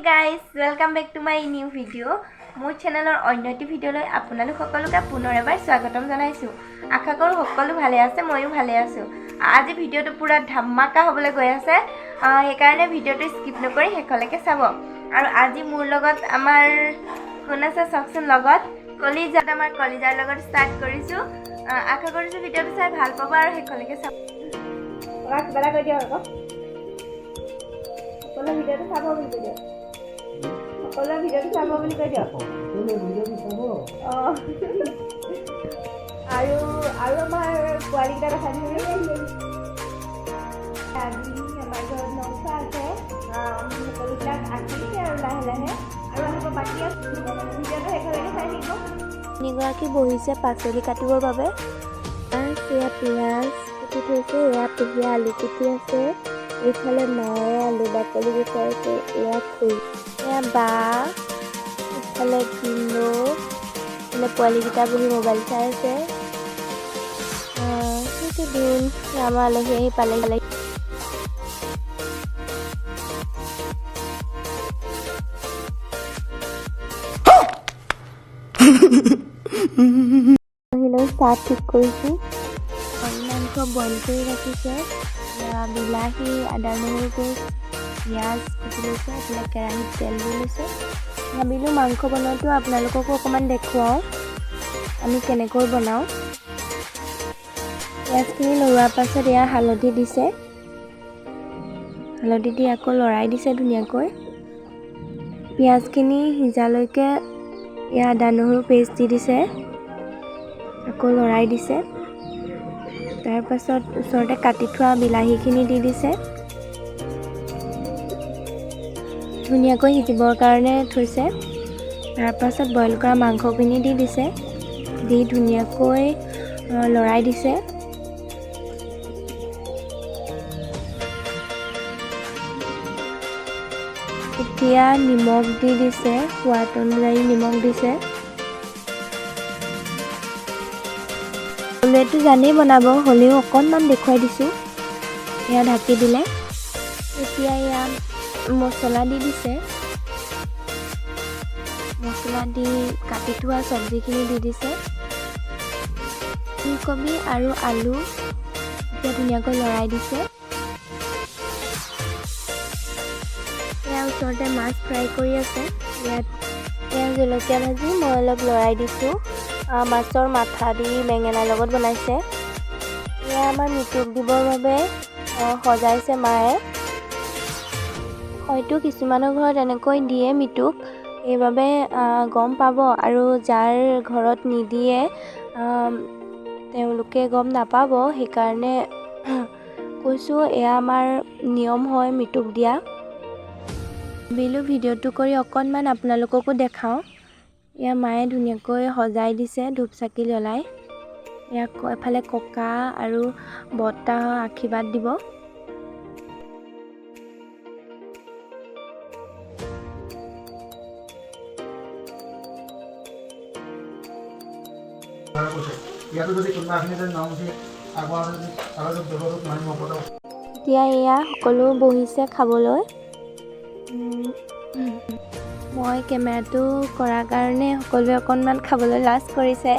guys, welcome back to my new video. মোৰ চেনেলৰ অন্য এটি ভিডিঅ'লৈ আপোনালোক সকলোকে পুনৰ এবাৰ স্বাগতম জনাইছো। আশা কৰো সকলো ভালে আছে, ময়ো ভালে আছো। আজি ভিডিঅ'টো পুৰা ধামাকা হ'বলৈ গৈ আছে। সেইকাৰণে ভিডিঅ'টো স্কিপ নকৰি শেষলৈকে চাব। আৰু আজি মোৰ লগত আমাৰ কোন আছে চাওকচোন, লগত কলিজাত আমাৰ কলিজাৰ লগত ষ্টাৰ্ট কৰিছো। আশা কৰিছো ভিডিঅ'টো চাই ভাল পাব আৰু শেষলৈকে চাব। কিবা এটা কৈ দিয়ক আকৌ। সকলো ভিডিঅ'টো চাব বুলি কৈ দিয়ক। সকলো ভিডিঅ'টো চাব বুলি কৈ দিয়ক। আৰু আমাৰ পোৱালীকেইটা দেখা দিবি। আজি আমাৰ ঘৰত নৌকা আছে, সকলোবিলাক আহিছে আৰু লাহে লাহে আৰু আহিব বাকী আছে। ভিডিঅ'টো শেষলৈকে চাই থাকিব। তিনিগৰাকী বহিছে পাচলি কাটিবৰ বাবে। এয়া পিঁয়াজ কুটি থৈছে, এয়া পেহীয়া আলু কুটি আছে, এইফালে মায়ে আলু বাকলি গুচাইছে, এয়া খুৰী, এয়া বা, ইফালে কিলো, ইফালে পোৱালীকেইটা বহি মোবাইল চাই আছে। সেইটো দিন আমাৰ আলহী আহি পালে। চাহ ঠিক কৰিছোঁ। মাংস বইল কৰি ৰাখিছে, বিলাহী, আদা নহৰু পেষ্ট, পিঁয়াজ কুটি লৈছে, এইফালে কেৰাহীত তেল দি লৈছে। ভাবিলোঁ মাংস বনোৱাটো আপোনালোককো অকণমান দেখুৱাওঁ আমি কেনেকৈ বনাওঁ। পিঁয়াজখিনি লৰোৱাৰ পাছত এয়া হালধি দিছে, হালধি দি আকৌ লৰাই দিছে ধুনীয়াকৈ। পিঁয়াজখিনি সিজালৈকে এয়া আদা নহৰু পেষ্ট দি দিছে, আকৌ লৰাই দিছে। তাৰপাছত ওচৰতে কাটি থোৱা বিলাহীখিনি দি দিছে, ধুনীয়াকৈ সিজিবৰ কাৰণে থৈছে। তাৰপাছত বইল কৰা মাংসখিনি দি দিছে, দি ধুনীয়াকৈ লৰাই দিছে। এতিয়া নিমখ দি দিছে, সোৱাদ অনুযায়ী নিমখ দিছে। এইটো জানেই বনাব, হ'লেও অকণমান দেখুৱাই দিছোঁ। এয়া ঢাকি দিলে। এতিয়া এয়া মছলা দি দিছে, মছলা দি কাটি থোৱা চব্জিখিনি দি দিছে, ফুলকবি আৰু আলু এতিয়া ধুনীয়াকৈ লৰাই দিছে। এয়া ওচৰতে মাছ ফ্ৰাই কৰি আছে। ইয়াত এয়া জলকীয়া ভাজি মই অলপ লৰাই দিছোঁ। মাছৰ মাথা দি বেঙেনাৰ লগত বনাইছে। এয়া আমাৰ মিটুক দিবৰ বাবে সজাইছে মায়ে। হয়তো কিছুমানৰ ঘৰত এনেকৈ দিয়ে মিটুক, সেইবাবে গম পাব, আৰু যাৰ ঘৰত নিদিয়ে তেওঁলোকে গম নাপাব। সেইকাৰণে কৈছোঁ, এয়া আমাৰ নিয়ম হয় মিটুক দিয়া। ভাবিলোঁ ভিডিঅ'টো কৰি অকণমান আপোনালোককো দেখাওঁ। এয়া মায়ে ধুনীয়াকৈ সজাই দিছে ধূপ চাকি জ্বলাই। এয়া এফালে ককা আৰু বৰ্তা আশীৰ্বাদ দিব। এতিয়া এয়া সকলো বহিছে খাবলৈ। মই কেমেৰাটো কৰাৰ কাৰণে সকলোৱে অকণমান খাবলৈ লাজ কৰিছে।